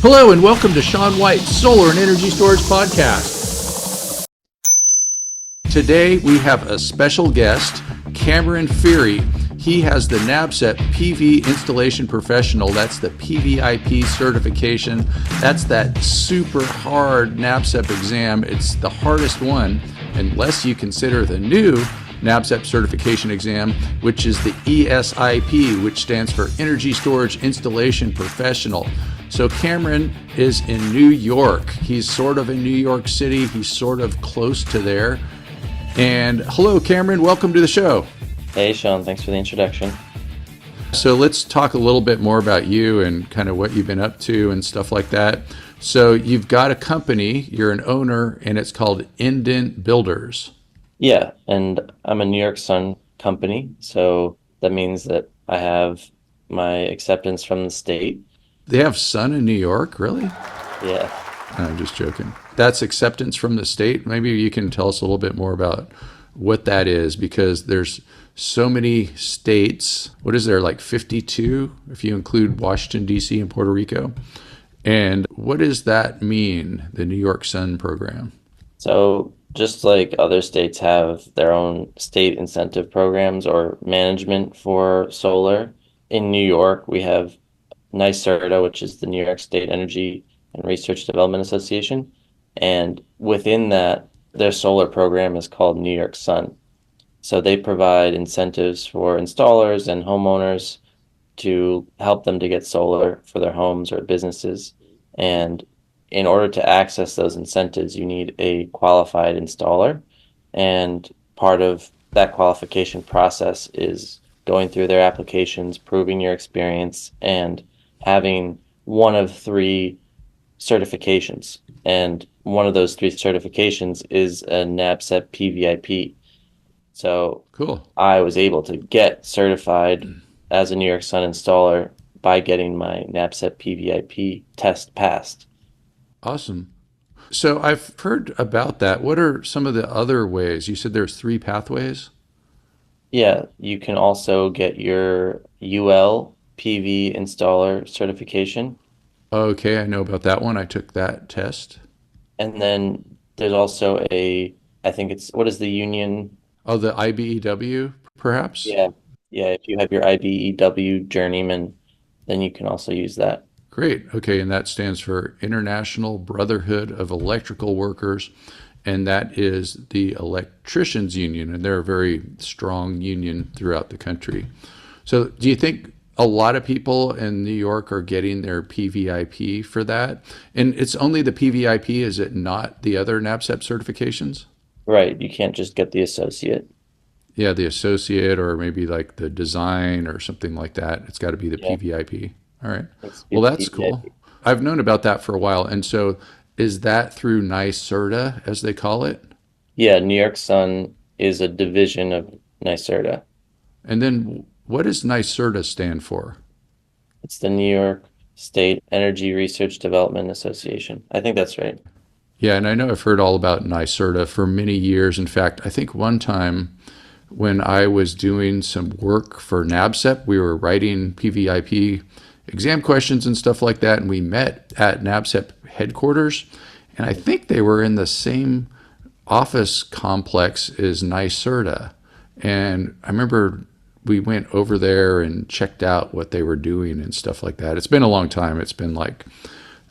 Hello and welcome to Sean White's Solar and Energy Storage Podcast. Today we have a special guest, Cameron Fearey. He has the NABCEP PV Installation Professional. That's the PVIP certification. That's that super hard NABCEP exam. It's the hardest one, unless you consider the new NABCEP certification exam, which is the ESIP, which stands for Energy Storage Installation Professional. So Cameron is in New York. He's sort of in New York City. He's sort of close to there. And hello, Cameron. Welcome to the show. Hey, Sean. Thanks for the introduction. So let's talk a little bit more about you and kind of what you've been up to and stuff like that. So you've got a company, you're an owner, and it's called Indent Builders. Yeah, and I'm a New York Sun company. So that means that I have my acceptance from the state. They have sun in New York, really? Yeah. I'm just joking. That's acceptance from the state. Maybe you can tell us a little bit more about what that is, because there's so many states. What is there, like 52, if you include Washington, D.C. and Puerto Rico? And what does that mean, the New York Sun program? So just like other states have their own state incentive programs or management for solar, in New York, we have NYSERDA, which is the New York State Energy and Research Development Association. And within that, their solar program is called New York Sun. So they provide incentives for installers and homeowners to help them to get solar for their homes or businesses. And in order to access those incentives, you need a qualified installer. And part of that qualification process is going through their applications, proving your experience, and having one of three certifications. And one of those three certifications is a NABCEP PVIP. So cool. I was able to get certified as a New York Sun installer by getting my NABCEP PVIP test passed. Awesome. So I've heard about that. What are some of the other ways? You said there's 3 pathways? Yeah, you can also get your UL PV installer certification. Okay, I know about that one. I took that test. And then there's also I think it's, what is the union? Oh, the IBEW, perhaps? Yeah. Yeah, if you have your IBEW journeyman, then you can also use that. Great. Okay, and that stands for International Brotherhood of Electrical Workers, and that is the electricians union, and they're a very strong union throughout the country. So do you think a lot of people in New York are getting their PVIP for that? And it's only the PVIP, is it not the other NABCEP certifications? Right. You can't just get the associate. Yeah, the associate, or maybe like the design or something like that. It's got to be the Yeah. PVIP. All right. It's Well, that's PVIP. cool. I've known about that for a while. And so is that through NYSERDA, as they call it? Yeah, New York Sun is a division of NYSERDA. And then what does NYSERDA stand for? It's the New York State Energy Research Development Association. I think that's right. Yeah, and I know I've heard all about NYSERDA for many years. In fact, I think one time when I was doing some work for NABCEP, we were writing PVIP exam questions and stuff like that, and we met at NABCEP headquarters, and I think they were in the same office complex as NYSERDA. And I remember we went over there and checked out what they were doing and stuff like that. It's been a long time. It's been like,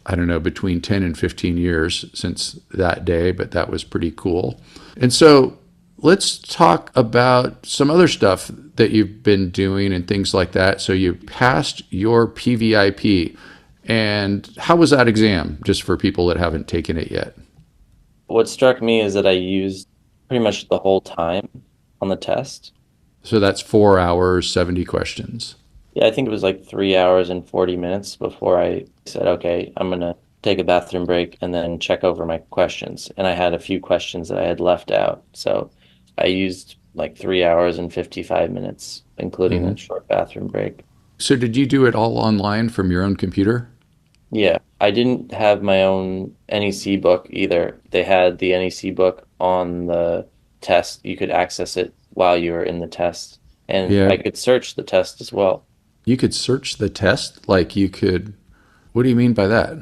I don't know, between 10 and 15 years since that day, but that was pretty cool. And so let's talk about some other stuff that you've been doing and things like that. So you passed your PVIP. And how was that exam, just for people that haven't taken it yet? What struck me is that I used pretty much the whole time on the test. So that's 4 hours, 70 questions. Yeah, I think it was like 3 hours and 40 minutes before I said, okay, I'm going to take a bathroom break and then check over my questions. And I had a few questions that I had left out. So I used like 3 hours and 55 minutes, including a short bathroom break. So did you do it all online from your own computer? Yeah, I didn't have my own NEC book either. They had the NEC book on the test. You could access it while you were in the test. And Yeah. I could search the test as well. You could search the test? Like you could, what do you mean by that?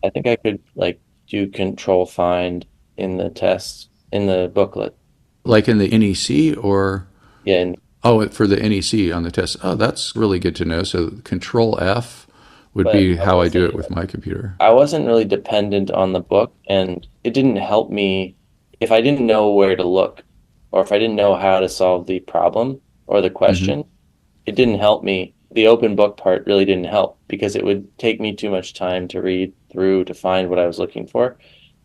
I think I could like do control find in the test in the booklet. Like in the NEC or, Yeah, and oh, for the NEC on the test. Oh, that's really good to know. So Control F would but be how I do it with my computer. I wasn't really dependent on the book, and it didn't help me if I didn't know where to look or if I didn't know how to solve the problem or the Hmm. question. It didn't help me. The open book part really didn't help because it would take me too much time to read through to find what I was looking for.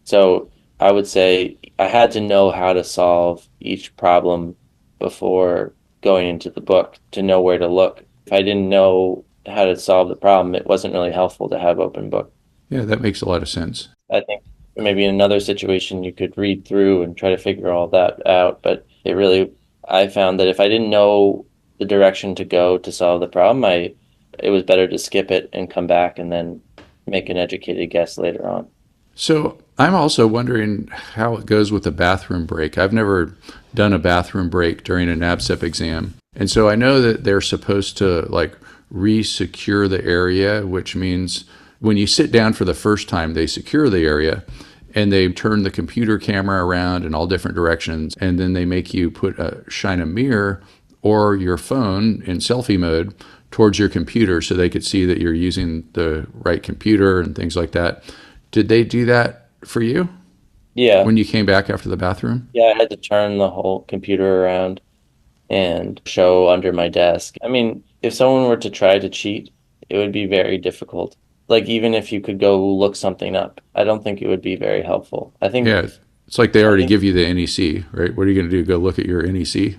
So I would say I had to know how to solve each problem before going into the book to know where to look. If I didn't know how to solve the problem, it wasn't really helpful to have open book. Yeah, that makes a lot of sense. I think maybe in another situation you could read through and try to figure all that out, but I found that if I didn't know the direction to go to solve the problem, it was better to skip it and come back and then make an educated guess later on. So I'm also wondering how it goes with the bathroom break. I've never done a bathroom break during a NABCEP exam. And so I know that they're supposed to like re-secure the area, which means when you sit down for the first time, they secure the area and they turn the computer camera around in all different directions. And then they make you shine a mirror or your phone in selfie mode towards your computer so they could see that you're using the right computer and things like that. Did they do that for you Yeah. when you came back after the bathroom? Yeah, I had to turn the whole computer around and show under my desk. I mean, if someone were to try to cheat, it would be very difficult. Like even if you could go look something up, I don't think it would be very helpful. Yeah, it's like they I already think give you the NEC, right? What are you going to do? Go look at your NEC?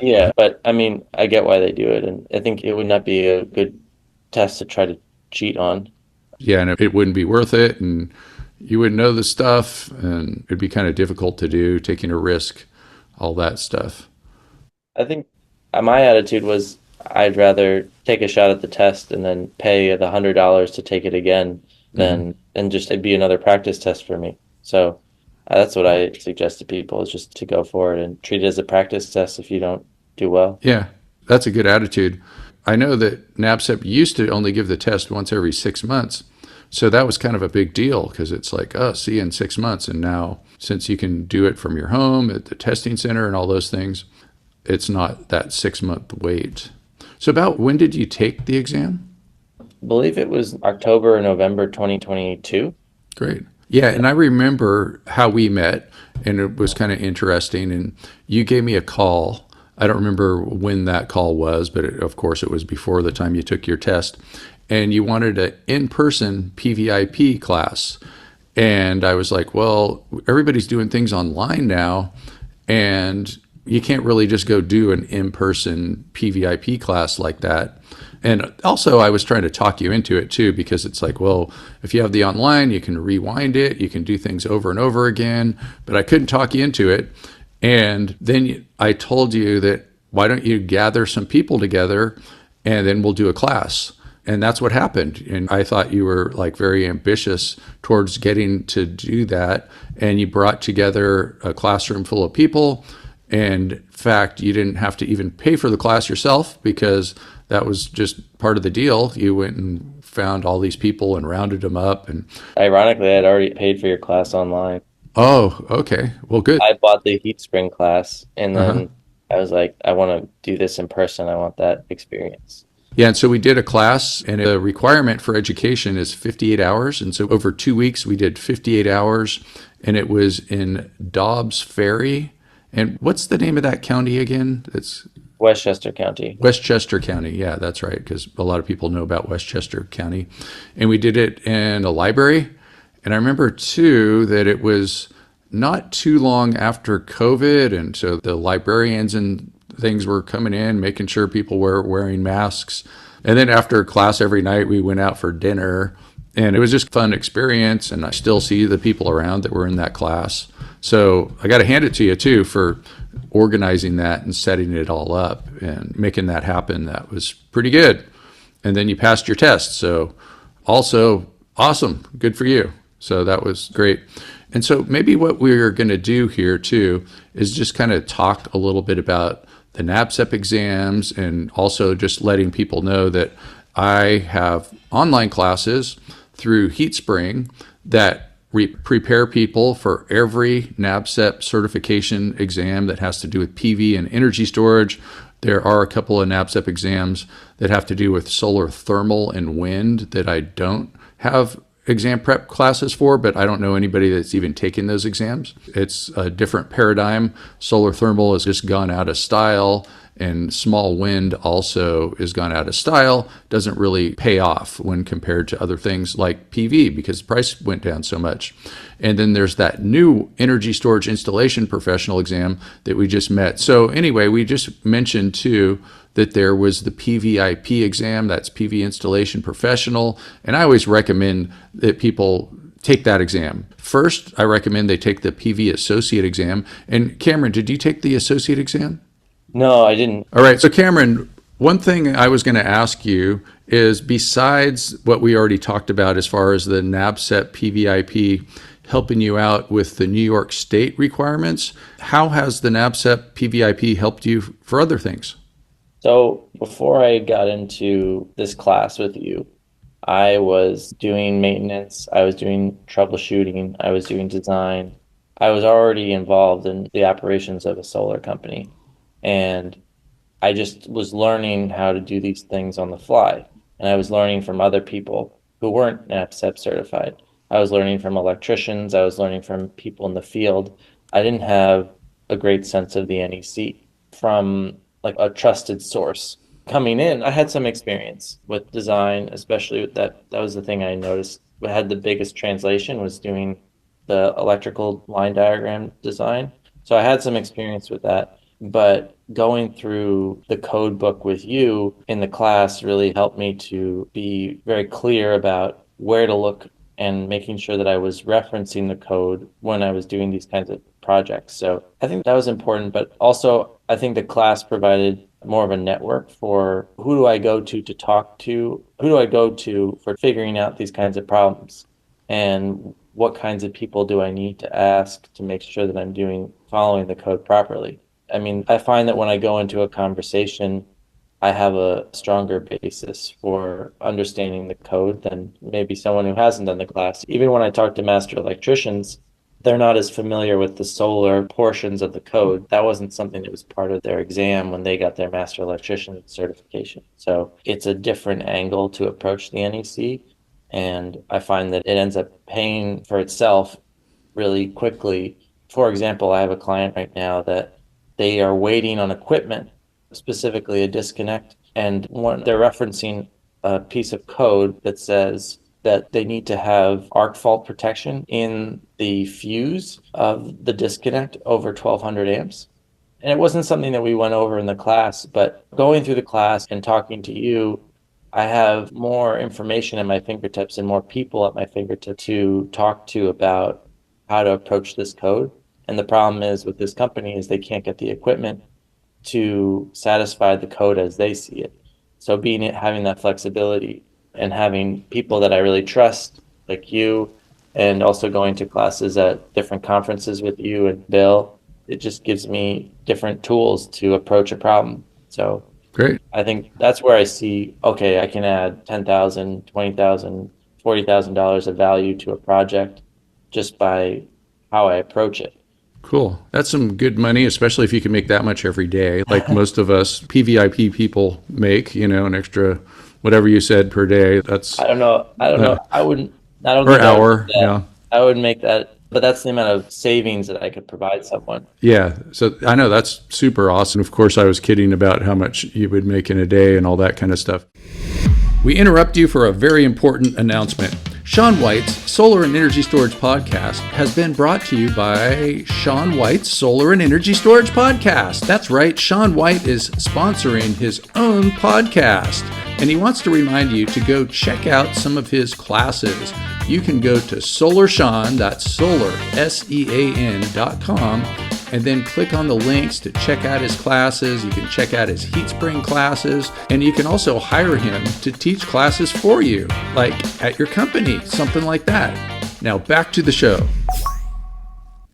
yeah, but I mean, I get why they do it, and I think it would not be a good test to try to cheat on. Yeah, and it wouldn't be worth it, and you wouldn't know the stuff, and it'd be kind of difficult to do, taking a risk, all that stuff. I think my attitude was I'd rather take a shot at the test and then pay the $100 to take it again Hmm. than just it'd be another practice test for me. So that's what I suggest to people is just to go for it and treat it as a practice test if you don't do well. Yeah, that's a good attitude. I know that NABCEP used to only give the test once every 6 months. So that was kind of a big deal because it's like, oh, see you in 6 months. And now, since you can do it from your home at the testing center and all those things, it's not that 6 month wait. So, about when did you take the exam? I believe it was October or November 2022. Great. Yeah, and I remember how we met, and it was kind of interesting. And you gave me a call. I don't remember when that call was, but of course it was before the time you took your test. And you wanted an in-person PVIP class. And I was like, well, everybody's doing things online now, and you can't really just go do an in-person PVIP class like that. And also, I was trying to talk you into it too, because it's like, well, if you have the online, you can rewind it, you can do things over and over again. But I couldn't talk you into it. And then I told you that why don't you gather some people together and then we'll do a class. And that's what happened. And I thought you were like very ambitious towards getting to do that. And you brought together a classroom full of people. And in fact, you didn't have to even pay for the class yourself because that was just part of the deal. You went and found all these people and rounded them up. And Ironically, I had already paid for your class online. oh, okay. Well, good. I bought the Heatspring class and Uh-huh. then I was like, I want to do this in person. I want that experience. Yeah, and so we did a class, and the requirement for education is 58 hours. And so over 2 weeks, we did 58 hours, and it was in Dobbs Ferry. And what's the name of that county again? It's Westchester County. Westchester County. Yeah, that's right, because a lot of people know about Westchester County. And we did it in a library. And I remember, too, that it was not too long after COVID. And so the librarians and things were coming in, making sure people were wearing masks. And then after class every night, we went out for dinner. And it was just a fun experience. And I still see the people around that were in that class. So I got to hand it to you, too, for organizing that and setting it all up and making that happen. That was pretty good. And then you passed your test. So also awesome. Good for you. So that was great. And so maybe what we're going to do here too is just kind of talk a little bit about the NABCEP exams and also just letting people know that I have online classes through Heatspring that prepare people for every NABCEP certification exam that has to do with PV and energy storage. There are a couple of NABCEP exams that have to do with solar thermal and wind that I don't have exam prep classes for, but I don't know anybody that's even taken those exams. It's a different paradigm. Solar thermal has just gone out of style, and small wind also has gone out of style. Doesn't really pay off when compared to other things like PV because the price went down so much. And then there's that new energy storage installation professional exam that we just met. So anyway, we just mentioned too that there was the PVIP exam, that's PV Installation Professional, and I always recommend that people take that exam. First, I recommend they take the PV Associate exam. And Cameron, did you take the Associate exam? No, I didn't. All right, so Cameron, one thing I was going to ask you is, besides what we already talked about as far as the NABCEP PVIP helping you out with the New York State requirements, how has the NABCEP PVIP helped you for other things? So before I got into this class with you, I was doing maintenance, I was doing troubleshooting, I was doing design. I was already involved in the operations of a solar company. And I just was learning how to do these things on the fly. And I was learning from other people who weren't NABCEP certified. I was learning from electricians. I was learning from people in the field. I didn't have a great sense of the NEC from like a trusted source. Coming in, I had some experience with design, especially with that. That was the thing I noticed. What had the biggest translation was doing the electrical line diagram design. So I had some experience with that. But going through the code book with you in the class really helped me to be very clear about where to look and making sure that I was referencing the code when I was doing these kinds of projects. So I think that was important, but also I think the class provided more of a network for who do I go to talk to, who do I go to for figuring out these kinds of problems, and what kinds of people do I need to ask to make sure that I'm following the code properly. I mean, I find that when I go into a conversation, I have a stronger basis for understanding the code than maybe someone who hasn't done the class. Even when I talk to master electricians, they're not as familiar with the solar portions of the code. That wasn't something that was part of their exam when they got their master electrician certification. So it's a different angle to approach the NEC. And I find that it ends up paying for itself really quickly. For example, I have a client right now that they are waiting on equipment, specifically a disconnect, and they're referencing a piece of code that says that they need to have arc fault protection in the fuse of the disconnect over 1200 amps. And it wasn't something that we went over in the class, but going through the class and talking to you, I have more information at my fingertips and more people at my fingertips to talk to about how to approach this code. And the problem is with this company is they can't get the equipment to satisfy the code as they see it. So having that flexibility and having people that I really trust, like you, and also going to classes at different conferences with you and Bill, it just gives me different tools to approach a problem. So great. I think that's where I see, okay, I can add $10,000, $20,000, $40,000 of value to a project just by how I approach it. Cool. That's some good money, especially if you can make that much every day, like most of us PVIP people make, an extra, whatever you said, per day. That's I don't know. I don't per think hour. Yeah. I would make that, but that's the amount of savings that I could provide someone. Yeah. So I know that's super awesome. Of course, I was kidding about how much you would make in a day and all that kind of stuff. We interrupt you for a very important announcement. Sean White's Solar and Energy Storage Podcast has been brought to you by Sean White's Solar and Energy Storage Podcast. That's right, Sean White is sponsoring his own podcast, and he wants to remind you to go check out some of his classes. You can go to SolarSean, that's solar, SEAN.com, and then click on the links to check out his classes. You can check out his Heatspring classes, and you can also hire him to teach classes for you, like at your company, something like that. Now back to the show.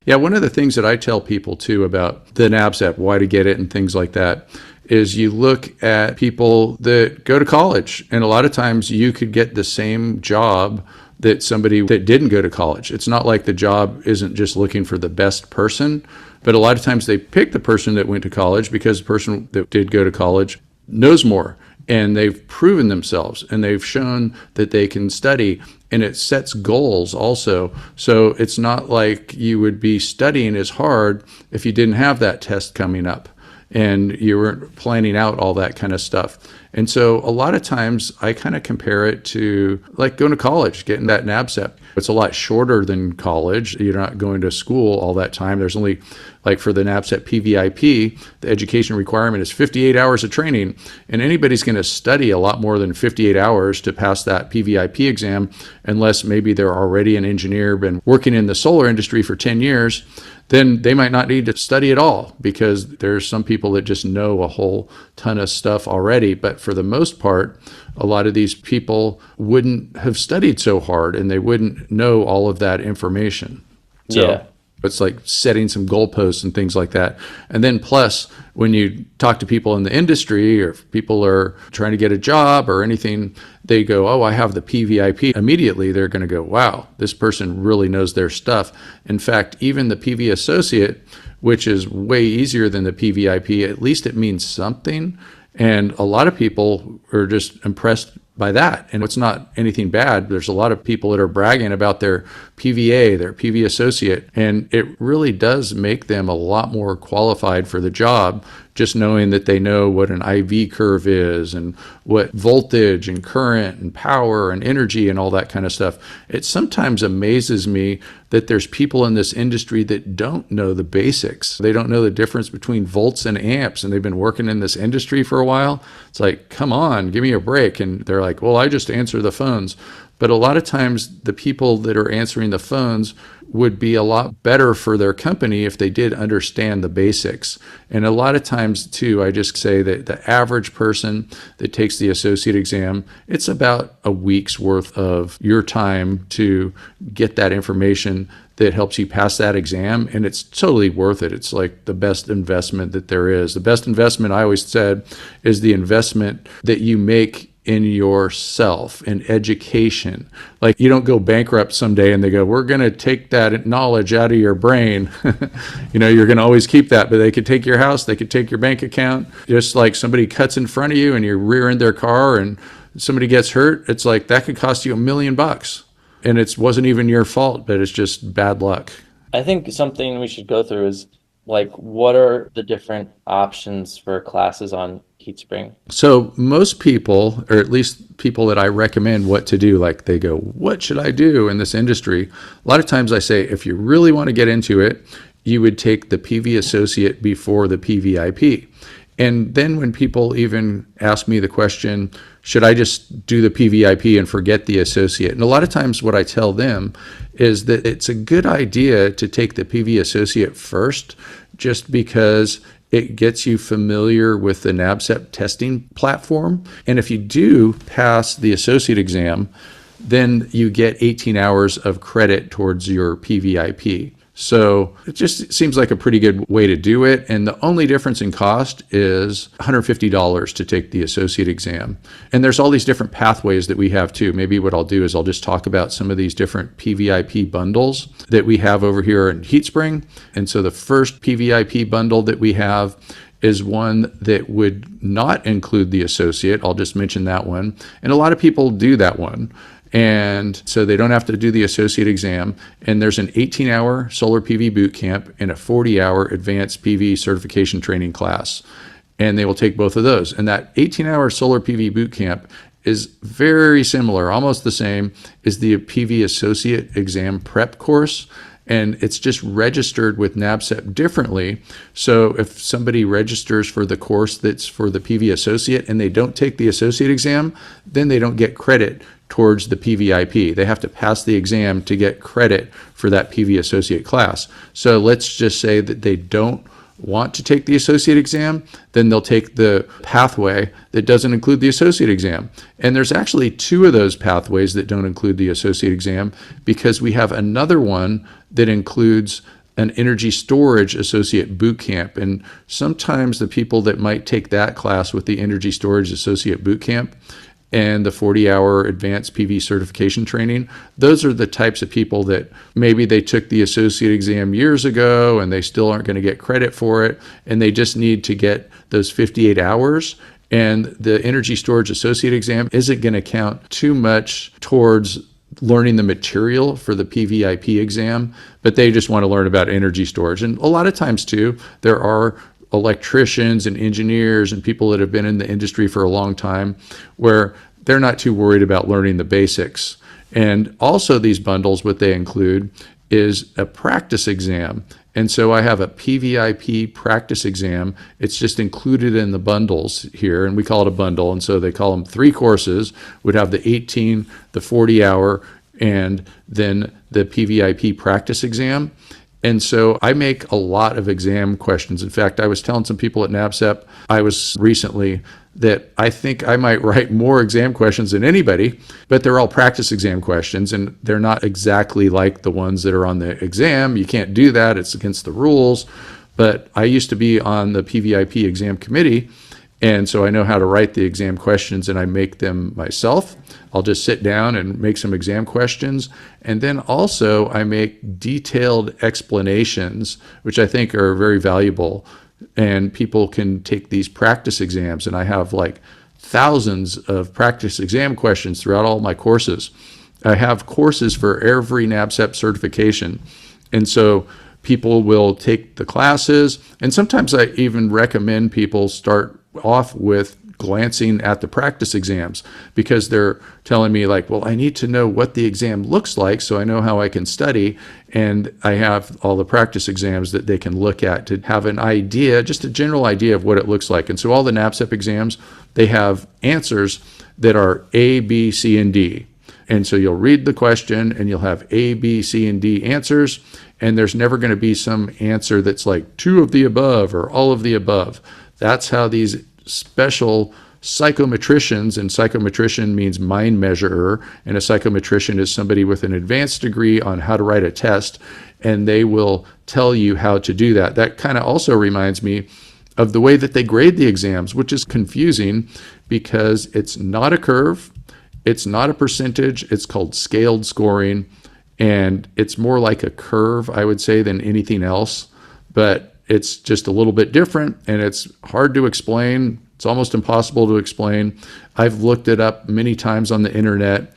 Yeah, one of the things that I tell people too about the NABCEP, why to get it and things like that, is you look at people that go to college, and a lot of times you could get the same job that somebody that didn't go to college. It's not like the job isn't just looking for the best person, but a lot of times they pick the person that went to college because the person that did go to college knows more, and they've proven themselves, and they've shown that they can study, and it sets goals also. So it's not like you would be studying as hard if you didn't have that test coming up and you weren't planning out all that kind of stuff. And so a lot of times I kind of compare it to like going to college, getting that NABCEP. It's a lot shorter than college. You're not going to school all that time. There's only, like for the NABCEP PVIP, the education requirement is 58 hours of training. And anybody's going to study a lot more than 58 hours to pass that PVIP exam, unless maybe they're already an engineer, been working in the solar industry for 10 years. Then they might not need to study at all, because there's some people that just know a whole ton of stuff already. But for the most part, a lot of these people wouldn't have studied so hard, and they wouldn't know all of that information. So Yeah. it's like setting some goalposts and things like that. And then plus, when you talk to people in the industry, or if people are trying to get a job or anything, they go, oh, I have the PVIP. Immediately, they're going to go, wow, this person really knows their stuff. In fact, even the PV Associate, which is way easier than the PVIP, at least it means something. And a lot of people are just impressed by that. And it's not anything bad. There's a lot of people that are bragging about their PVA, their PV Associate, and it really does make them a lot more qualified for the job, just knowing that they know what an IV curve is and what voltage and current and power and energy and all that kind of stuff. It sometimes amazes me that there's people in this industry that don't know the basics. They don't know the difference between volts and amps, and they've been working in this industry for a while. It's like, come on, give me a break. And they're like, well, I just answer the phones. But a lot of times the people that are answering the phones would be a lot better for their company if they did understand the basics. And a lot of times too, I just say that the average person that takes the associate exam, it's about a week's worth of your time to get that information that helps you pass that exam. And it's totally worth it. It's like the best investment that there is. The best investment, I always said, is the investment that you make in yourself, in education. Like, you don't go bankrupt someday and they go, we're going to take that knowledge out of your brain. You're going to always keep that, but they could take your house, they could take your bank account. Just like somebody cuts in front of you and you rear end their car and somebody gets hurt, it's like that could cost you $1 million. And it wasn't even your fault, but it's just bad luck. I think something we should go through is like, what are the different options for classes on Heatspring? So most people, or at least people that I recommend what to do, like they go, what should I do in this industry? A lot of times I say, if you really want to get into it, you would take the PV Associate before the PVIP. And then when people even ask me the question, should I just do the PVIP and forget the Associate? And a lot of times what I tell them is that it's a good idea to take the PV Associate first, just because it gets you familiar with the NABCEP testing platform. And if you do pass the Associate exam, then you get 18 hours of credit towards your PVIP. So it just seems like a pretty good way to do it. And the only difference in cost is $150 to take the associate exam. And there's all these different pathways that we have too. Maybe what I'll do is I'll just talk about some of these different PVIP bundles that we have over here in Heatspring. And so the first PVIP bundle that we have is one that would not include the associate. I'll just mention that one. And a lot of people do that one. And so they don't have to do the associate exam. And there's an 18-hour solar PV boot camp and a 40-hour advanced PV certification training class. And they will take both of those. And that 18-hour solar PV boot camp is very similar, almost the same as the PV associate exam prep course. And it's just registered with NABCEP differently. So if somebody registers for the course that's for the PV associate and they don't take the associate exam, then they don't get credit towards the PVIP. They have to pass the exam to get credit for that PV associate class. So let's just say that they don't want to take the associate exam, then they'll take the pathway that doesn't include the associate exam. And there's actually two of those pathways that don't include the associate exam, because we have another one that includes an energy storage associate boot camp. And sometimes the people that might take that class with the energy storage associate boot camp and the 40-hour advanced PV certification training. Those are the types of people that maybe they took the associate exam years ago and they still aren't going to get credit for it, and they just need to get those 58 hours. And the energy storage associate exam isn't going to count too much towards learning the material for the PVIP exam, but they just want to learn about energy storage. And a lot of times too, there are electricians and engineers and people that have been in the industry for a long time where they're not too worried about learning the basics. And also these bundles, what they include is a practice exam. And so I have a PVIP practice exam. It's just included in the bundles here, and we call it a bundle. And so they call them 3 courses, would have the 18, the 40-hour, and then the PVIP practice exam. And so I make a lot of exam questions. In fact, I was telling some people at NABCEP, I was recently, that I think I might write more exam questions than anybody, but they're all practice exam questions, and they're not exactly like the ones that are on the exam. You can't do that. It's against the rules. But I used to be on the PVIP exam committee, and so I know how to write the exam questions, and I make them myself. I'll just sit down and make some exam questions. And then also I make detailed explanations, which I think are very valuable. And people can take these practice exams. And I have like thousands of practice exam questions throughout all my courses. I have courses for every NABCEP certification. And so people will take the classes. And sometimes I even recommend people start off with glancing at the practice exams, because they're telling me like, well, I need to know what the exam looks like so I know how I can study. And I have all the practice exams that they can look at to have an idea, just a general idea of what it looks like. And so all the NABCEP exams, they have answers that are A, B, C, and D. And so you'll read the question and you'll have A, B, C, and D answers. And there's never going to be some answer that's like 2 of the above or all of the above. That's how these special psychometricians, and psychometrician means mind measurer, and a psychometrician is somebody with an advanced degree on how to write a test, and they will tell you how to do that. That kind of also reminds me of the way that they grade the exams, which is confusing because it's not a curve, it's not a percentage, it's called scaled scoring, and it's more like a curve, I would say, than anything else. But it's just a little bit different, and it's hard to explain. It's almost impossible to explain. I've looked it up many times on the internet,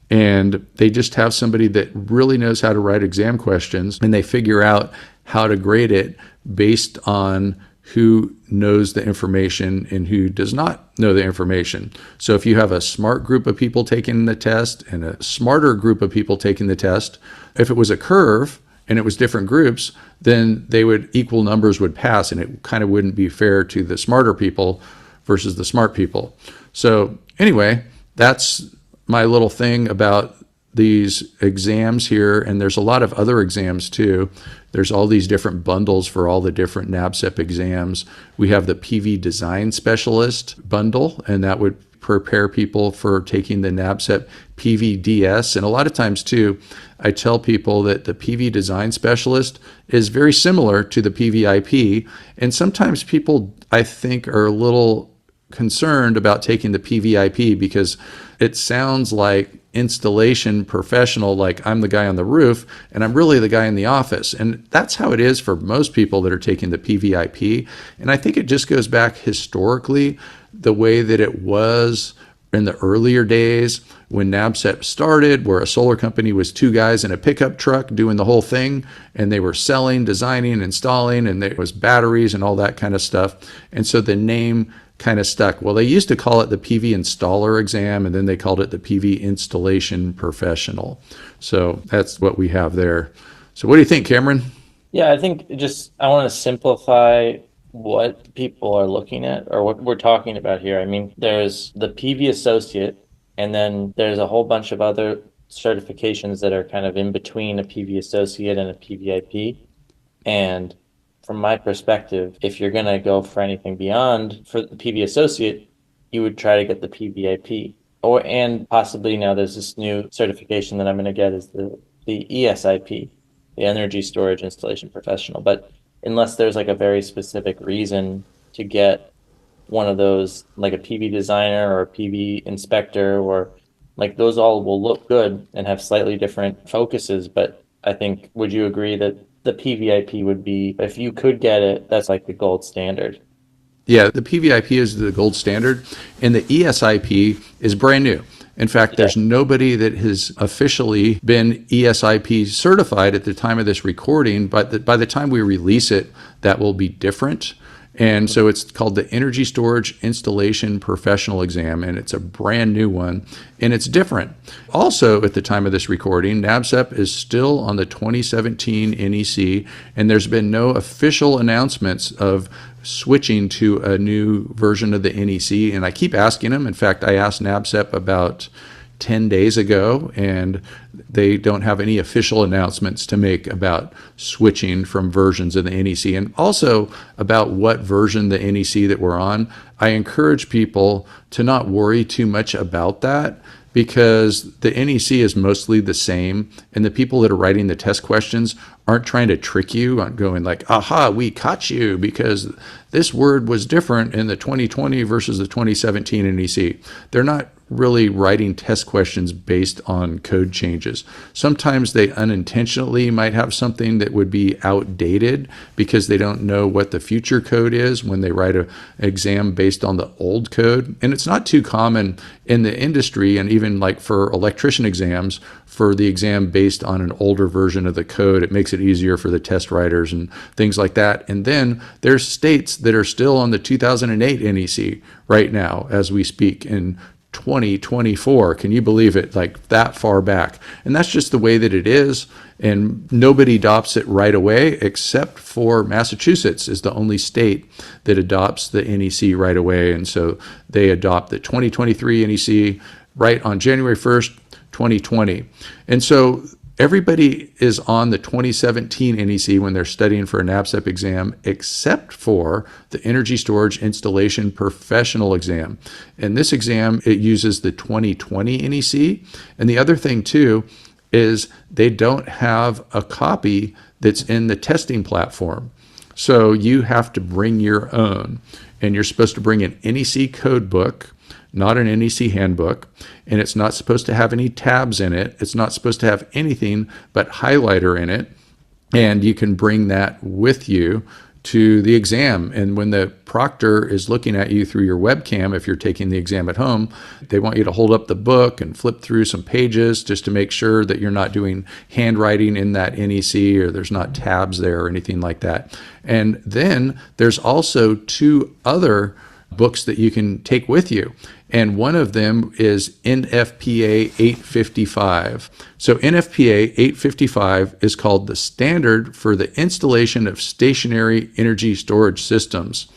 and they just have somebody that really knows how to write exam questions, and they figure out how to grade it based on who knows the information and who does not know the information. So if you have a smart group of people taking the test and a smarter group of people taking the test, if it was a curve and it was different groups, then they would, equal numbers would pass, and it kind of wouldn't be fair to the smarter people versus the smart people. So anyway, that's my little thing about these exams here. And there's a lot of other exams too. There's all these different bundles for all the different NABCEP exams. We have the PV Design Specialist bundle, and that would prepare people for taking the NABCEP PVDS. And a lot of times too, I tell people that the PV Design Specialist is very similar to the PVIP. And sometimes people, I think, are a little concerned about taking the PVIP because it sounds like installation professional, like I'm the guy on the roof and I'm really the guy in the office. And that's how it is for most people that are taking the PVIP. And I think it just goes back historically, the way that it was in the earlier days when NABCEP started, where a solar company was 2 guys in a pickup truck doing the whole thing, and they were selling, designing, installing, and there was batteries and all that kind of stuff. And so the name kind of stuck. Well, they used to call it the PV Installer exam, and then they called it the PV Installation Professional. So that's what we have there. So what do you think, Cameron? Yeah, I think just I want to simplify what people are looking at or what we're talking about here. I mean, there's the PV Associate, and then there's a whole bunch of other certifications that are kind of in between a PV Associate and a PVIP. And from my perspective, if you're going to go for anything beyond for the PV Associate, you would try to get the PVIP. And possibly now there's this new certification that I'm going to get is the ESIP, the Energy Storage Installation Professional. But unless there's like a very specific reason to get one of those, like a PV designer or a PV inspector, or like those all will look good and have slightly different focuses. But I think, would you agree that the PVIP would be, if you could get it, that's like the gold standard? Yeah, the PVIP is the gold standard, and the ESIP is brand new. In fact, Yeah. there's nobody that has officially been ESIP certified at the time of this recording, but by the time we release it, that will be different. And so it's called the Energy Storage Installation Professional Exam, and it's a brand new one, and it's different. Also, at the time of this recording, NABCEP is still on the 2017 NEC, and there's been no official announcements of switching to a new version of the NEC. And I keep asking them. In fact, I asked NABCEP about 10 days ago, and they don't have any official announcements to make about switching from versions of the NEC, and also about what version the NEC that we're on. I encourage people to not worry too much about that, because the NEC is mostly the same, and the people that are writing the test questions aren't trying to trick you on going like, aha, we caught you because this word was different in the 2020 versus the 2017 NEC. They're not really writing test questions based on code changes. Sometimes they unintentionally might have something that would be outdated because they don't know what the future code is when they write an exam based on the old code. And it's not too common in the industry, and even like for electrician exams, for the exam based on an older version of the code. It makes it easier for the test writers and things like that. And then there's states that are still on the 2008 NEC right now as we speak in 2024. Can you believe it? Like that far back. And that's just the way that it is. And nobody adopts it right away, except for Massachusetts is the only state that adopts the NEC right away. And so they adopt the 2023 NEC right on January 1st, 2020. And so everybody is on the 2017 NEC when they're studying for a NABCEP exam, except for the Energy Storage Installation Professional exam. And this exam, it uses the 2020 NEC. And the other thing too is they don't have a copy that's in the testing platform. So you have to bring your own, and you're supposed to bring an NEC code book, not an NEC handbook, and it's not supposed to have any tabs in it. It's not supposed to have anything but highlighter in it, and you can bring that with you to the exam. And when the proctor is looking at you through your webcam, if you're taking the exam at home, they want you to hold up the book and flip through some pages just to make sure that you're not doing handwriting in that NEC, or there's not tabs there or anything like that. And then there's also two other books that you can take with you. And one of them is NFPA 855. So NFPA 855 is called the Standard for the Installation of Stationary Energy Storage Systems.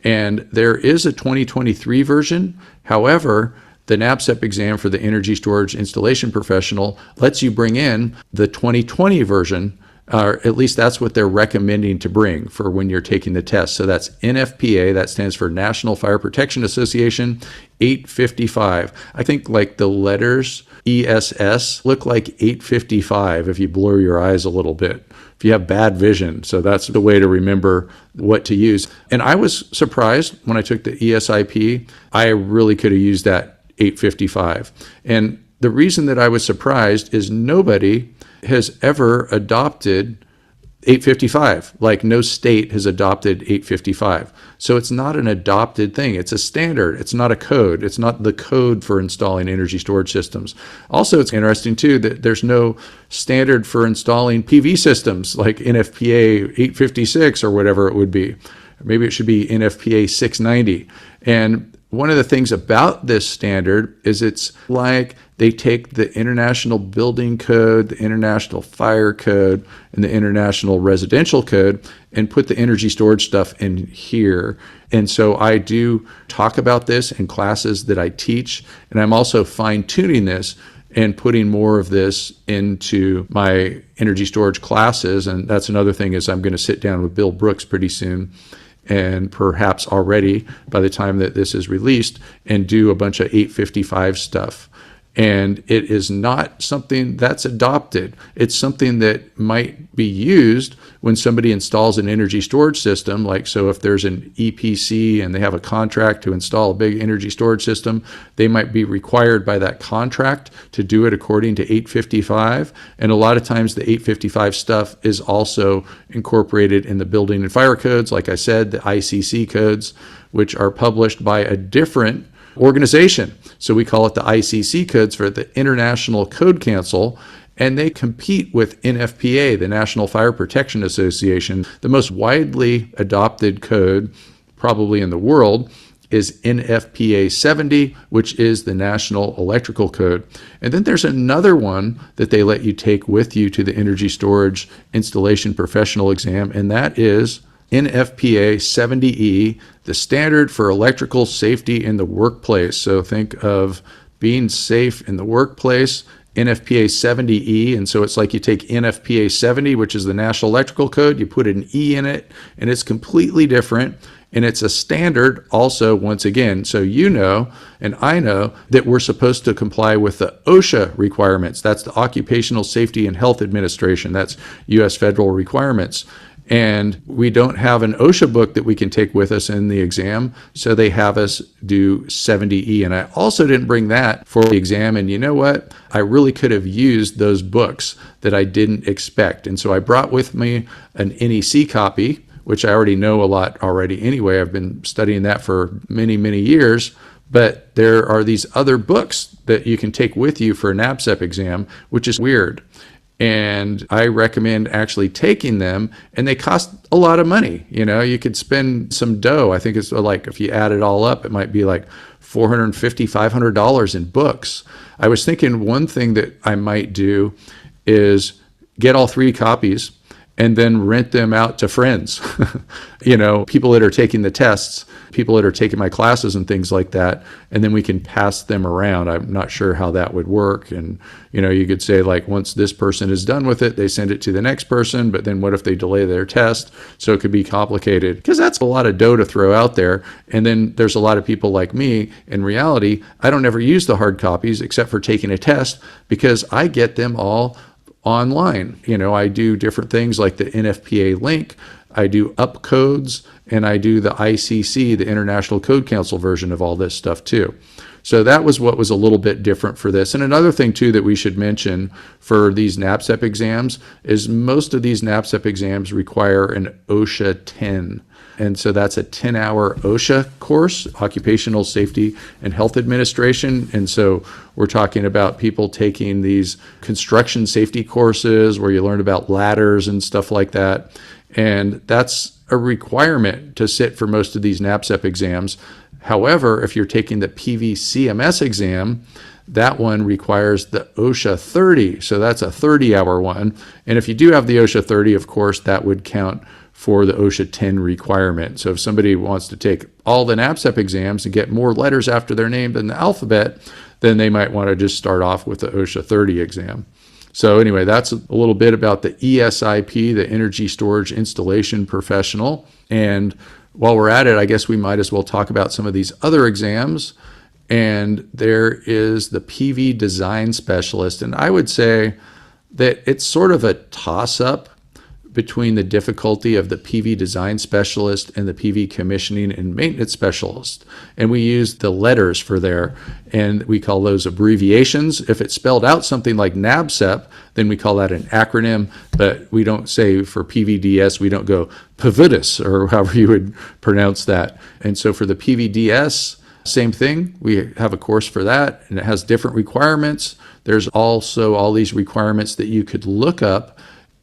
And there is a 2023 version. However, the NABCEP exam for the Energy Storage Installation Professional lets you bring in the 2020 version, or at least that's what they're recommending to bring for when you're taking the test. So that's NFPA, that stands for National Fire Protection Association, 855. I think like the letters ESS look like 855 if you blur your eyes a little bit, if you have bad vision. So that's the way to remember what to use. And I was surprised when I took the ESIP. I really could have used that 855. And the reason that I was surprised is nobody has ever adopted 855. Like no state has adopted 855. So it's not an adopted thing. It's a standard. It's not a code. It's not the code for installing energy storage systems. Also, it's interesting too that there's no standard for installing PV systems like NFPA 856 or whatever it would be. Maybe it should be NFPA 690. And one of the things about this standard is it's like they take the International Building Code, the International Fire Code, and the International Residential Code and put the energy storage stuff in here. And so I do talk about this in classes that I teach, and I'm also fine-tuning this and putting more of this into my energy storage classes. And that's another thing is I'm going to sit down with Bill Brooks pretty soon, and perhaps already by the time that this is released, and do a bunch of 855 stuff. And it is not something that's adopted. It's something that might be used when somebody installs an energy storage system. Like, so if there's an EPC and they have a contract to install a big energy storage system, they might be required by that contract to do it according to 855. And a lot of times the 855 stuff is also incorporated in the building and fire codes. Like I said, the ICC codes, which are published by a different organization. So we call it the ICC codes for the International Code Council, and they compete with NFPA, the National Fire Protection Association. The most widely adopted code probably in the world is NFPA 70, which is the National Electrical Code. And then there's another one that they let you take with you to the Energy Storage Installation Professional exam, and that is NFPA 70E, the standard for electrical safety in the workplace. So think of being safe in the workplace, NFPA 70E. And so it's like you take NFPA 70, which is the National Electrical Code, you put an E in it, and it's completely different. And it's a standard also, once again, so you know, and I know, that we're supposed to comply with the OSHA requirements. That's the Occupational Safety and Health Administration. That's U.S. federal requirements. And we don't have an OSHA book that we can take with us in the exam, so they have us do 70E. And I also didn't bring that for the exam. And you know what? I really could have used those books that I didn't expect. And so I brought with me an NEC copy, which I already know a lot already anyway. I've been studying that for many, many years. But there are these other books that you can take with you for a NABCEP exam, which is weird. And I recommend actually taking them, and they cost a lot of money. You know, you could spend some dough. I think it's like, if you add it all up, it might be like $450, $500 in books. I was thinking one thing that I might do is get all 3 copies and then rent them out to friends, you know, people that are taking the tests, people that are taking my classes and things like that. And then we can pass them around. I'm not sure how that would work. And, you know, you could say, like, once this person is done with it, they send it to the next person. But then what if they delay their test? So it could be complicated, because that's a lot of dough to throw out there. And then there's a lot of people like me. In reality, I don't ever use the hard copies except for taking a test, because I get them all online. You know, I do different things like the NFPA link, I do up codes, and I do the ICC, the International Code Council version of all this stuff too. So that was what was a little bit different for this. And another thing too that we should mention for these NABCEP exams is most of these NABCEP exams require an OSHA 10. And so that's a 10-hour OSHA course, Occupational Safety and Health Administration. And so we're talking about people taking these construction safety courses where you learn about ladders and stuff like that. And that's a requirement to sit for most of these NABCEP exams. However, if you're taking the PVCMS exam, that one requires the OSHA 30. So that's a 30-hour one. And if you do have the OSHA 30, of course, that would count for the OSHA 10 requirement. So if somebody wants to take all the NABCEP exams and get more letters after their name than the alphabet, then they might want to just start off with the OSHA 30 exam. So anyway, that's a little bit about the ESIP, the Energy Storage Installation Professional. And while we're at it, I guess we might as well talk about some of these other exams. And there is the PV Design Specialist. And I would say that it's sort of a toss-up between the difficulty of the PV Design Specialist and the PV Commissioning and Maintenance Specialist. And we use the letters for there, and we call those abbreviations. If it's spelled out something like NABCEP, then we call that an acronym, but we don't say for PVDS, we don't go PVIS, or however you would pronounce that. And so for the PVDS, same thing. We have a course for that, and it has different requirements. There's also all these requirements that you could look up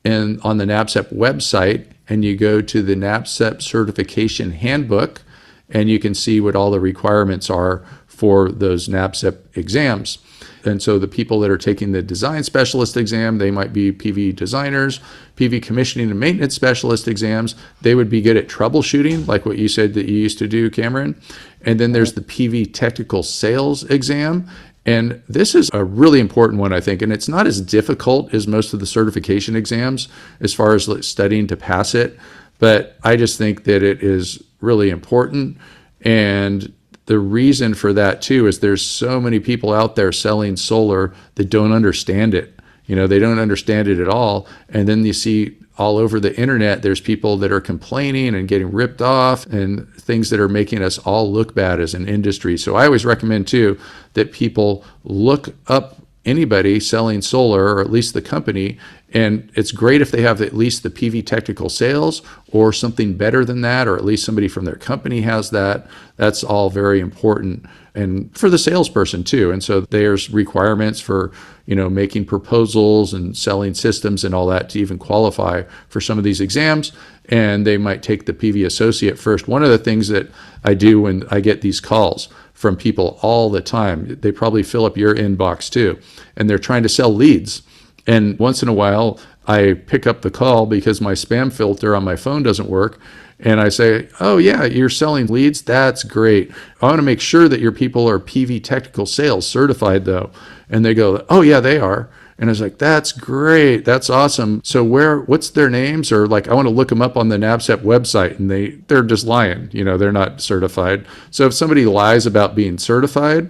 on the NABCEP website, and you go to the NABCEP Certification Handbook, and you can see what all the requirements are for those NABCEP exams. And so the people that are taking the Design Specialist exam, they might be PV designers. PV Commissioning and Maintenance Specialist exams, they would be good at troubleshooting, like what you said that you used to do, Cameron. And then there's the PV Technical Sales exam. And this is a really important one, I think, and it's not as difficult as most of the certification exams as far as studying to pass it, but I just think that it is really important. And the reason for that too is there's so many people out there selling solar that don't understand it. They don't understand it at all. And then you see all over the internet, there's people that are complaining and getting ripped off and things that are making us all look bad as an industry. So I always recommend too that people look up anybody selling solar, or at least the company. And it's great if they have at least the PV technical sales or something better than that, or at least somebody from their company has that. That's all very important. And for the salesperson too. And so there's requirements for, making proposals and selling systems and all that to even qualify for some of these exams. And they might take the PV associate first. One of the things that I do when I get these calls from people all the time, they probably fill up your inbox too, and they're trying to sell leads. And once in a while, I pick up the call because my spam filter on my phone doesn't work. And I say, oh yeah, you're selling leads? That's great. I want to make sure that your people are PV technical sales certified though. And they go, oh yeah, they are. And I was like, that's great. That's awesome. So what's their names? Or I want to look them up on the NABCEP website, and they're just lying. They're not certified. So if somebody lies about being certified,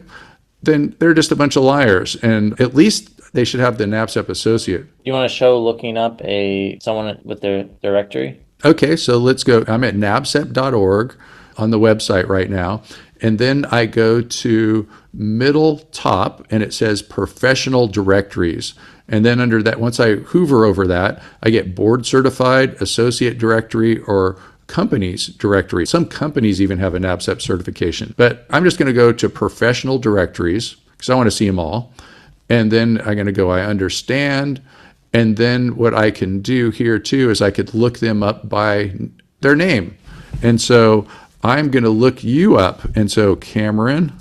then they're just a bunch of liars. And at least they should have the NABCEP associate. You want to show looking up someone with their directory? Okay, so let's go. I'm at nabcep.org on the website right now. And then I go to middle top, and it says professional directories. And then under that, once I hover over that, I get board certified, associate directory, or companies directory. Some companies even have a NABCEP certification. But I'm just going to go to professional directories because I want to see them all. And then I'm going to go, I understand. And then what I can do here too is I could look them up by their name. And so I'm going to look you up. And so Cameron,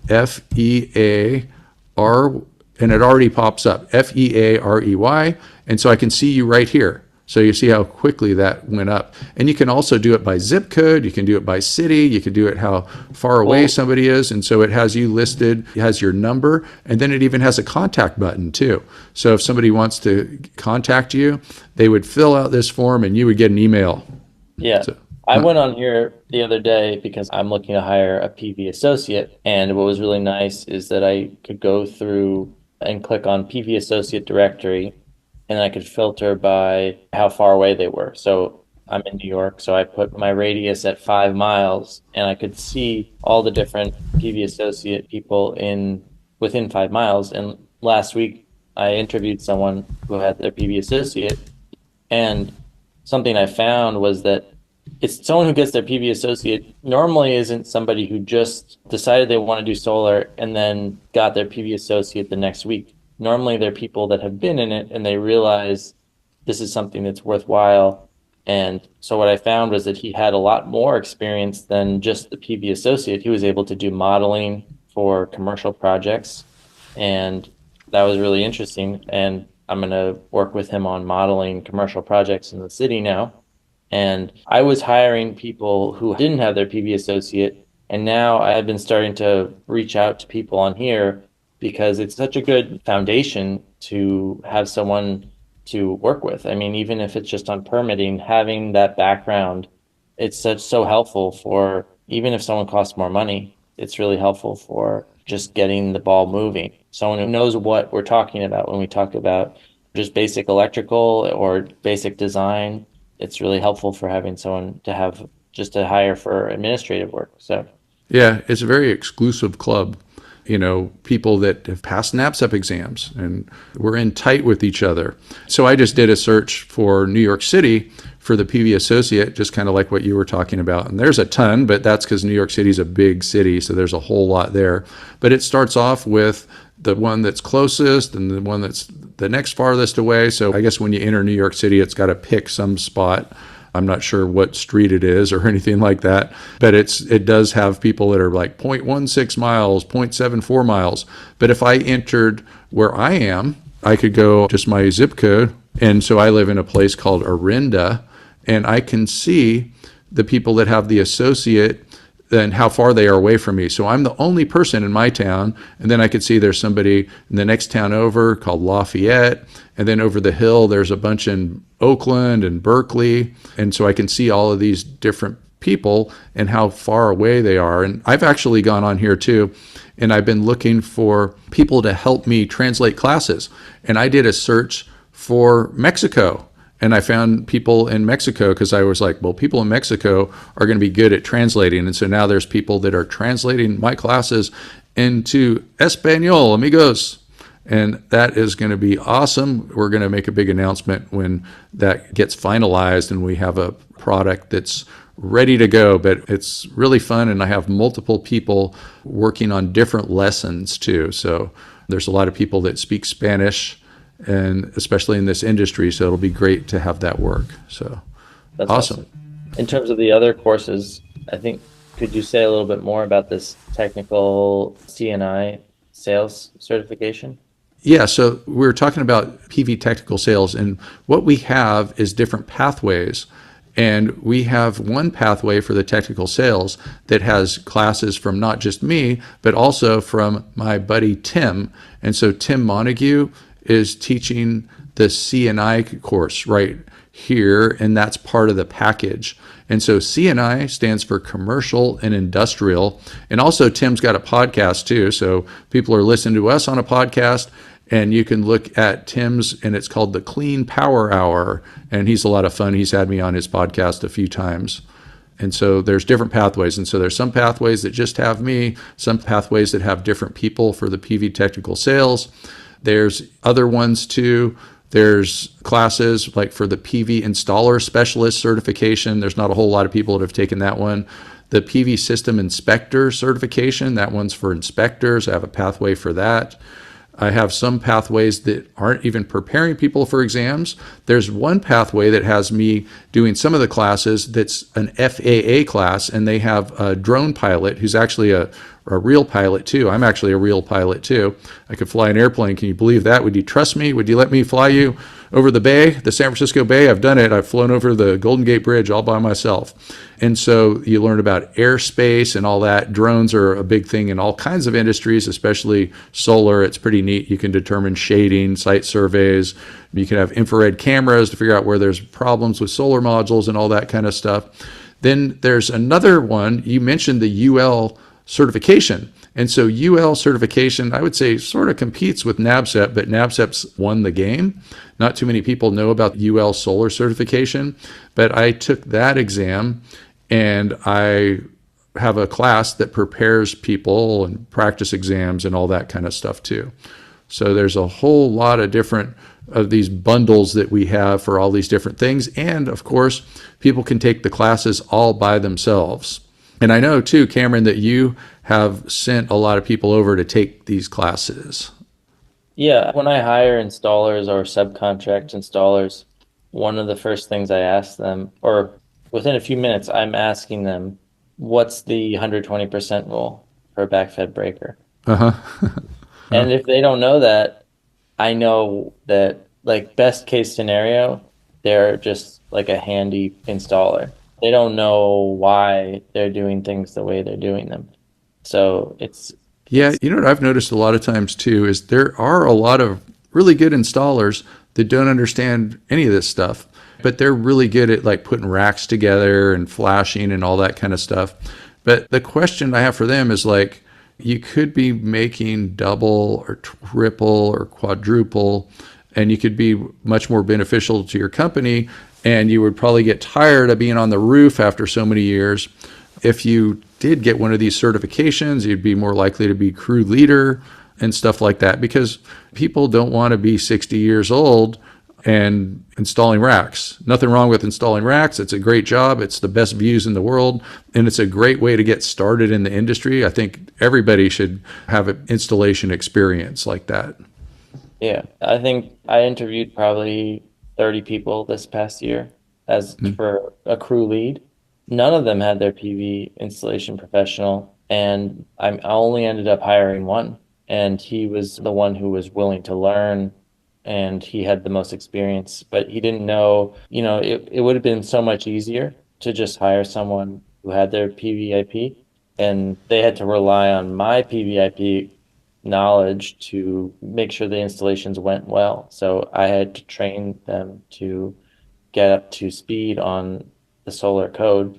Fear, and it already pops up, Fearey. And so I can see you right here. So you see how quickly that went up. And you can also do it by zip code. You can do it by city. You can do it how far away somebody is. And so it has you listed, it has your number, and then it even has a contact button too. So if somebody wants to contact you, they would fill out this form and you would get an email. Yeah. So, I went on here the other day because I'm looking to hire a PV associate. And what was really nice is that I could go through and click on PV associate directory, and I could filter by how far away they were. So I'm in New York, so I put my radius at 5 miles, and I could see all the different PV associate people within 5 miles. And last week, I interviewed someone who had their PV associate, and something I found was that it's someone who gets their PV associate normally isn't somebody who just decided they want to do solar and then got their PV associate the next week. Normally, they're people that have been in it and they realize this is something that's worthwhile. And so what I found was that he had a lot more experience than just the PV associate. He was able to do modeling for commercial projects, and that was really interesting. And I'm going to work with him on modeling commercial projects in the city now. And I was hiring people who didn't have their PV associate, and now I've been starting to reach out to people on here because it's such a good foundation to have someone to work with. I mean, even if it's just on permitting, having that background, it's so helpful for, even if someone costs more money, it's really helpful for just getting the ball moving. Someone who knows what we're talking about when we talk about just basic electrical or basic design. It's really helpful for having someone to have just to hire for administrative work. So yeah, it's a very exclusive club. People that have passed NABCEP exams, and we're in tight with each other. So I just did a search for New York City for the PV associate, just kind of like what you were talking about. And there's a ton, but that's because New York City is a big city, so there's a whole lot there. But it starts off with the one that's closest and the one that's the next farthest away. So I guess when you enter New York City, it's got to pick some spot. I'm not sure what street it is or anything like that, but it does have people that are like 0.16 miles, 0.74 miles. But if I entered where I am, I could go just my zip code. And so I live in a place called Orinda, and I can see the people that have the associate and how far they are away from me. So I'm the only person in my town, and then I could see there's somebody in the next town over called Lafayette, and then over the hill there's a bunch in Oakland and Berkeley, and so I can see all of these different people and how far away they are. And I've actually gone on here too, and I've been looking for people to help me translate classes. And I did a search for Mexico. And I found people in Mexico because I was like, well, people in Mexico are going to be good at translating. And so now there's people that are translating my classes into Espanol, amigos. And that is going to be awesome. We're going to make a big announcement when that gets finalized and we have a product that's ready to go. But it's really fun, and I have multiple people working on different lessons too. So there's a lot of people that speak Spanish, and especially in this industry, so it'll be great to have that work. So That's awesome. In terms of the other courses, I think, could you say a little bit more about this technical C&I sales certification? Yeah, so we're talking about PV technical sales, and what we have is different pathways. And we have one pathway for the technical sales that has classes from not just me, but also from my buddy Tim. And so Tim Montague is teaching the C&I course right here, and that's part of the package. And so C&I stands for commercial and industrial. And also Tim's got a podcast too, so people are listening to us on a podcast, and you can look at Tim's, and it's called the Clean Power Hour, and he's a lot of fun. He's had me on his podcast a few times. And so there's different pathways. And so there's some pathways that just have me, some pathways that have different people for the PV technical sales. There's other ones too. There's classes like for the PV installer specialist certification. There's not a whole lot of people that have taken that one. The PV system inspector certification, that one's for inspectors. I have a pathway for that. I have some pathways that aren't even preparing people for exams. There's one pathway that has me doing some of the classes that's an FAA class, and they have a drone pilot who's actually a real pilot too. I'm actually a real pilot too. I could fly an airplane. Can you believe that? Would you trust me? Would you let me fly you over the bay, the San Francisco Bay? I've done it. I've flown over the Golden Gate Bridge all by myself. And so you learn about airspace and all that. Drones are a big thing in all kinds of industries, especially solar. It's pretty neat. You can determine shading, site surveys. You can have infrared cameras to figure out where there's problems with solar modules and all that kind of stuff. Then there's another one. You mentioned the UL certification. And so UL certification, I would say, sort of competes with NABCEP, but NABCEP's won the game. Not too many people know about UL solar certification, but I took that exam, and I have a class that prepares people and practice exams and all that kind of stuff too. So there's a whole lot of different of these bundles that we have for all these different things. And of course, people can take the classes all by themselves. And I know too, Cameron, that you have sent a lot of people over to take these classes. Yeah, when I hire installers or subcontract installers, one of the first things I ask them, or within a few minutes, I'm asking them, what's the 120% rule for a backfed breaker? Uh-huh. And if they don't know that, I know that, like, best case scenario, they're just like a handy installer. They don't know why they're doing things the way they're doing them. So Yeah, you know what I've noticed a lot of times too is there are a lot of really good installers that don't understand any of this stuff, but they're really good at like putting racks together and flashing and all that kind of stuff. But the question I have for them is like, you could be making double or triple or quadruple, and you could be much more beneficial to your company, and you would probably get tired of being on the roof after so many years. If you did get one of these certifications, you'd be more likely to be crew leader and stuff like that, because people don't want to be 60 years old and installing racks. Nothing wrong with installing racks. It's a great job. It's the best views in the world, and it's a great way to get started in the industry. I think everybody should have an installation experience like that. yeah, I think I interviewed probably 30 people this past year as for a crew lead. None of them had their PV installation professional, and I only ended up hiring one, and he was the one who was willing to learn, and he had the most experience, but he didn't know, it would have been so much easier to just hire someone who had their PVIP, and they had to rely on my PVIP knowledge to make sure the installations went well. So I had to train them to get up to speed on the solar code.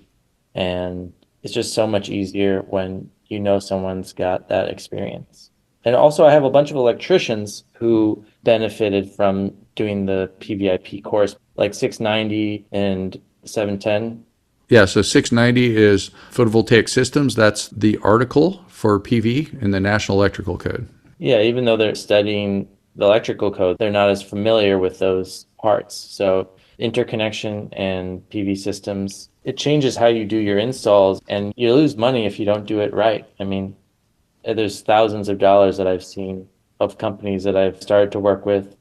And it's just so much easier when you know someone's got that experience. And also, I have a bunch of electricians who benefited from doing the PVIP course, like 690 and 710. Yeah, so 690 is photovoltaic systems. That's the article for PV in the National Electrical Code. Yeah, even though they're studying the electrical code, they're not as familiar with those parts. So interconnection and PV systems, it changes how you do your installs, and you lose money if you don't do it right. I mean, there's thousands of dollars that I've seen of companies that I've started to work with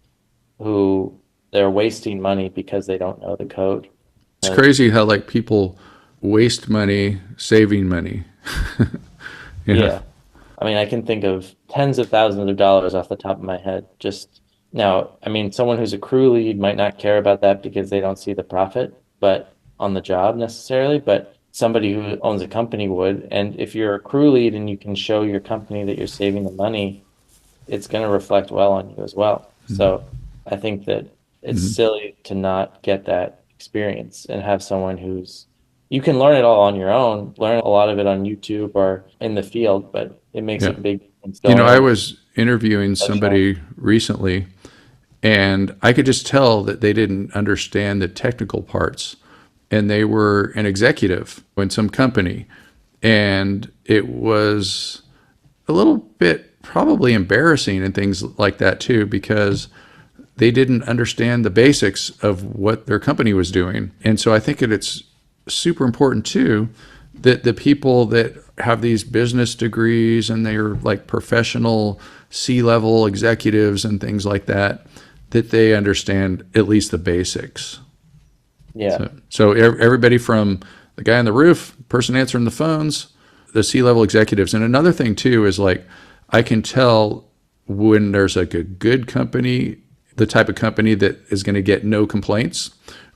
who they're wasting money because they don't know the code. It's crazy how like people waste money saving money. Yeah. I mean, I can think of tens of thousands of dollars off the top of my head. Just now, I mean, someone who's a crew lead might not care about that because they don't see the profit, but on the job necessarily, but somebody who owns a company would. And if you're a crew lead and you can show your company that you're saving the money, it's going to reflect well on you as well. So I think that it's silly to not get that experience and have someone who's, you can learn it all on your own, learn a lot of it on YouTube or in the field, but it makes Yeah. a big difference. You know, I was interviewing somebody recently, and I could just tell that they didn't understand the technical parts. And they were an executive in some company. And it was a little bit probably embarrassing and things like that too, because they didn't understand the basics of what their company was doing. And so I think that it's super important too that the people that have these business degrees and they're like professional C-level executives and things like that, that they understand at least the basics. Yeah. So everybody from the guy on the roof, person answering the phones, the C-level executives. And another thing too is like, I can tell when there's like a good company, the type of company that is going to get no complaints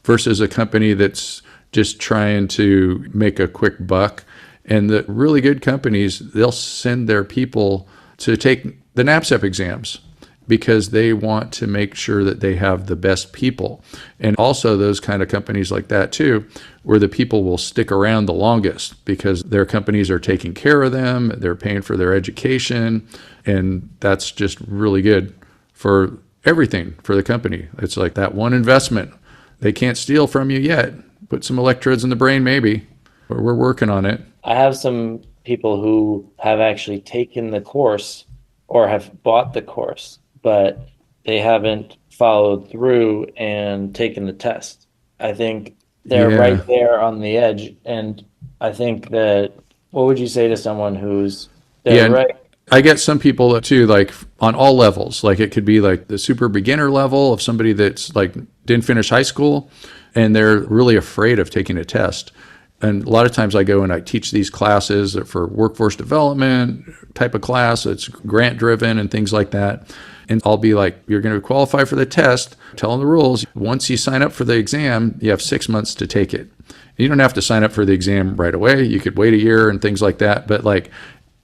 versus a company that's just trying to make a quick buck. And the really good companies, they'll send their people to take the NABCEP exams because they want to make sure that they have the best people. And also those kind of companies like that too, where the people will stick around the longest because their companies are taking care of them, they're paying for their education, and that's just really good for everything for the company. It's like that one investment. They can't steal from you yet. Put some electrodes in the brain maybe, but we're working on it. I have some people who have actually taken the course or have bought the course, but they haven't followed through and taken the test. I think they're right there on the edge. And I think that, what would you say to someone who's, they're right? I get some people too, like on all levels. Like it could be like the super beginner level of somebody that's like didn't finish high school and they're really afraid of taking a test. And a lot of times I go and I teach these classes for workforce development type of class. It's grant driven and things like that. And I'll be like, you're going to qualify for the test, tell them the rules. Once you sign up for the exam, you have 6 months to take it. You don't have to sign up for the exam right away. You could wait a year and things like that. But like,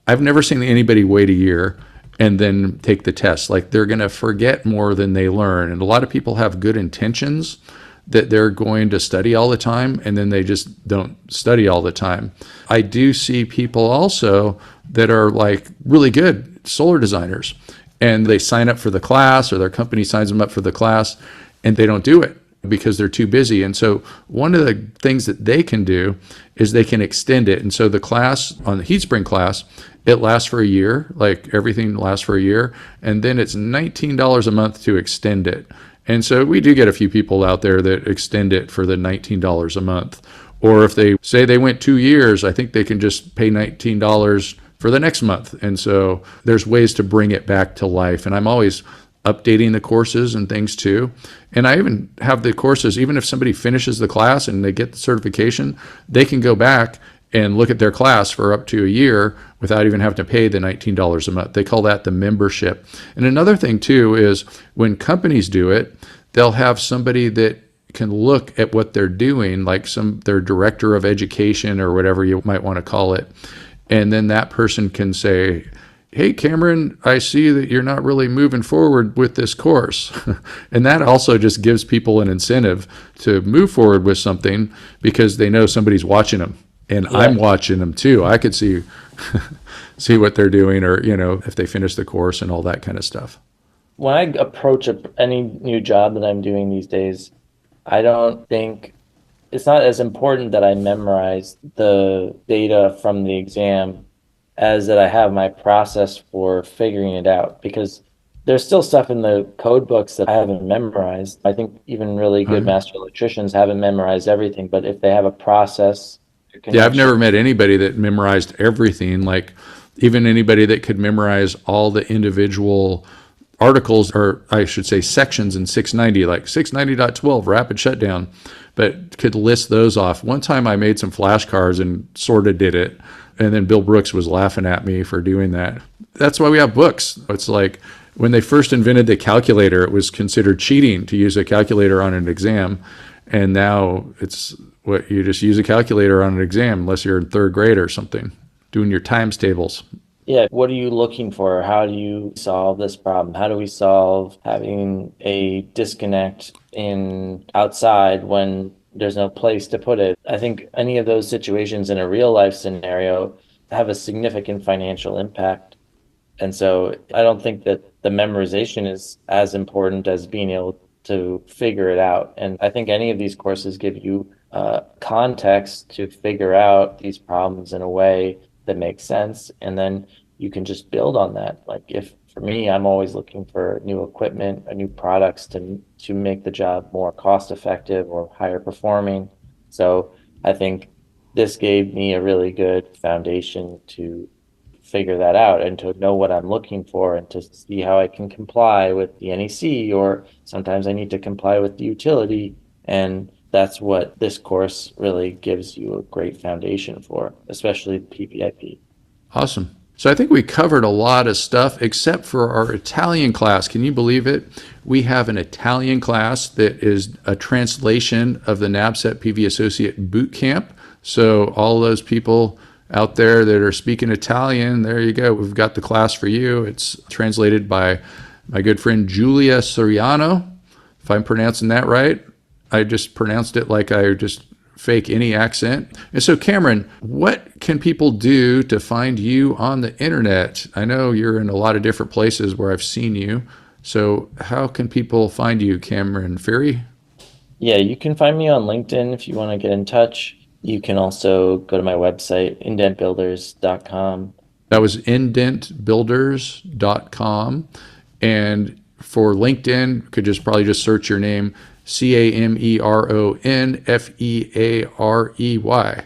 I've never seen anybody wait a year and then take the test. Like they're going to forget more than they learn. And a lot of people have good intentions that they're going to study all the time, and then they just don't study all the time. I do see people also that are like really good solar designers, and they sign up for the class or their company signs them up for the class, and they don't do it because they're too busy. And so one of the things that they can do is they can extend it. And so the class, on the Heatspring class, it lasts for a year, like everything lasts for a year, and then it's $19 a month to extend it. And so we do get a few people out there that extend it for the $19 a month. Or if they say they went 2 years, I think they can just pay $19 for the next month. And so there's ways to bring it back to life. And I'm always updating the courses and things too. And I even have the courses, even if somebody finishes the class and they get the certification, they can go back and look at their class for up to a year without even having to pay the $19 a month. They call that the membership. And another thing too is when companies do it, they'll have somebody that can look at what they're doing, like their director of education or whatever you might want to call it. And then that person can say, hey, Cameron, I see that you're not really moving forward with this course. And that also just gives people an incentive to move forward with something because they know somebody's watching them. And Yeah. I'm watching them too. I could see see what they're doing, or if they finish the course and all that kind of stuff. When I approach any new job that I'm doing these days, I don't think it's not as important that I memorize the data from the exam as that I have my process for figuring it out, because there's still stuff in the code books that I haven't memorized. I think even really good Right. master electricians haven't memorized everything, but if they have a process, a Yeah, I've connection. never met anybody that memorized everything. Like even anybody that could memorize all the individual articles, or I should say sections in 690, like 690.12 rapid shutdown, but could list those off. One time I made some flashcards and sort of did it. And then Bill Brooks was laughing at me for doing that. That's why we have books. It's like when they first invented the calculator, it was considered cheating to use a calculator on an exam. And now it's what you just use a calculator on an exam, unless you're in third grade or something, doing your times tables. Yeah, what are you looking for? How do you solve this problem? How do we solve having a disconnect in outside when there's no place to put it? I think any of those situations in a real life scenario have a significant financial impact. And so I don't think that the memorization is as important as being able to figure it out. And I think any of these courses give you context to figure out these problems in a way that makes sense. And then you can just build on that. Like if for me, I'm always looking for new equipment, new products to make the job more cost effective or higher performing. So I think this gave me a really good foundation to figure that out and to know what I'm looking for and to see how I can comply with the NEC, or sometimes I need to comply with the utility. And that's what this course really gives you a great foundation for, especially PVIP. Awesome. So I think we covered a lot of stuff except for our Italian class. Can you believe it? We have an Italian class that is a translation of the NABCEP PV Associate Boot Camp. So all those people out there that are speaking Italian, there you go. We've got the class for you. It's translated by my good friend Giulia Soriano, if I'm pronouncing that right. I just pronounced it like I just fake any accent. And so, Cameron, what can people do to find you on the internet? I know you're in a lot of different places where I've seen you. So how can people find you, Cameron Fearey? Yeah, you can find me on LinkedIn if you want to get in touch. You can also go to my website, indentbuilders.com. That was indentbuilders.com. And for LinkedIn, could just probably just search your name, CAMERONFEAREY.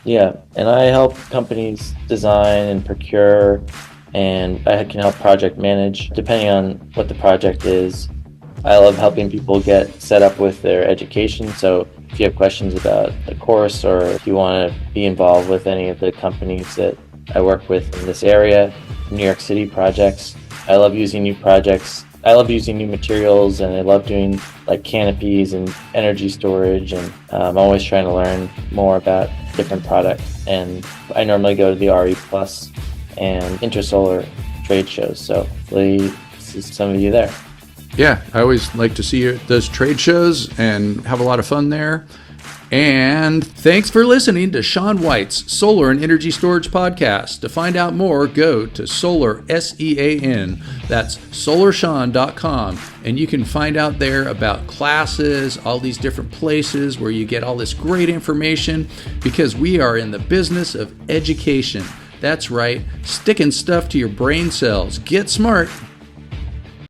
Yeah, and I help companies design and procure, and I can help project manage depending on what the project is. I love helping people get set up with their education. So if you have questions about the course, or if you want to be involved with any of the companies that I work with in this area, New York City projects, I love using new projects. I love using new materials, and I love doing like canopies and energy storage. And I'm always trying to learn more about different products. And I normally go to the RE Plus and Intersolar trade shows. So hopefully see some of you there. Yeah, I always like to see you at those trade shows and have a lot of fun there. And thanks for listening to Sean White's Solar and Energy Storage Podcast. To find out more, go to Solar, SEAN. That's solarshawn.com. And you can find out there about classes, all these different places where you get all this great information, because we are in the business of education. That's right, sticking stuff to your brain cells. Get smart.